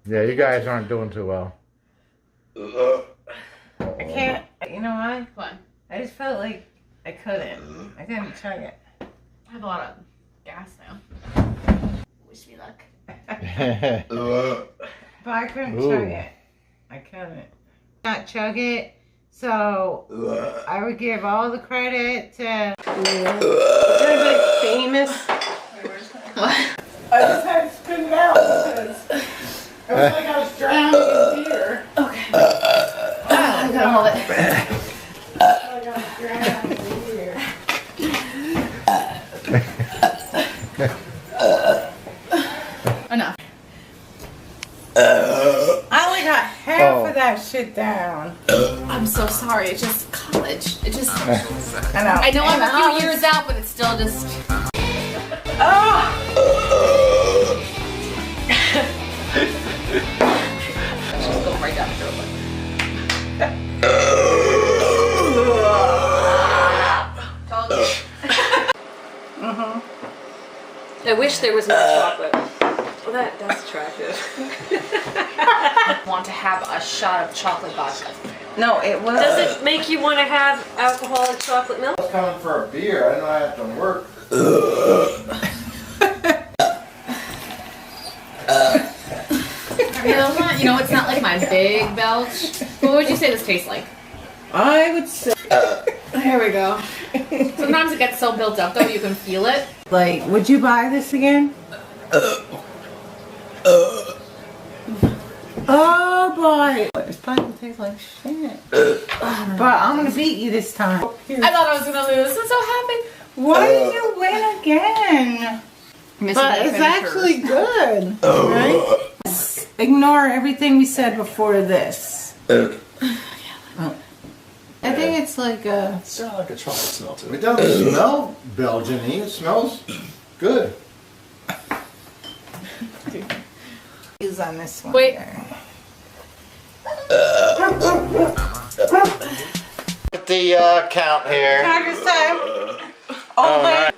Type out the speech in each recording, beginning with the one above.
Yeah, you guys aren't doing too well. I can't. You know why? What? I just felt like I couldn't. I couldn't chug it. I have a lot of gas now. Wish me luck. But I couldn't chug it. I couldn't. Not chug it. So I would give all the credit to. Is anybody famous? What? I just had to spit it out because it was like I was drowning in beer. Okay. I gotta hold it. I was drowning in beer. Enough. I only got half of that shit down. I'm so sorry. It's just college. It just. I know. I know I'm a few years out, but it's still just. Just go right down the throat. I wish there was more chocolate. Well, that's attractive. Want to have a shot of chocolate vodka. No, it was. Does it make you want to have alcoholic chocolate milk? I was coming for a beer. I didn't know I had to work. You know, it's not like my big belch. What would you say this tastes like? I would say. There we go. Sometimes it gets so built up though, you can feel it. Like, would you buy this again? Oh boy. It's probably gonna taste like shit. But I'm gonna beat you this time. I thought I was gonna lose. I'm so happy. Why did you win again? But it's actually good. Right? Ignore everything we said before this. I think it's like a... It's not like a chocolate smell to it. It doesn't smell Belgian-y. It smells good. Use on this one. Wait. At the count here. Tiger's time. Oh my...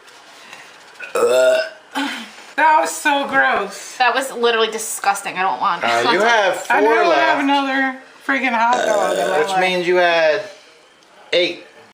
That was so gross. That was literally disgusting. I don't want. You have 4 I don't left. have another freaking hot dog. Which means you had 8.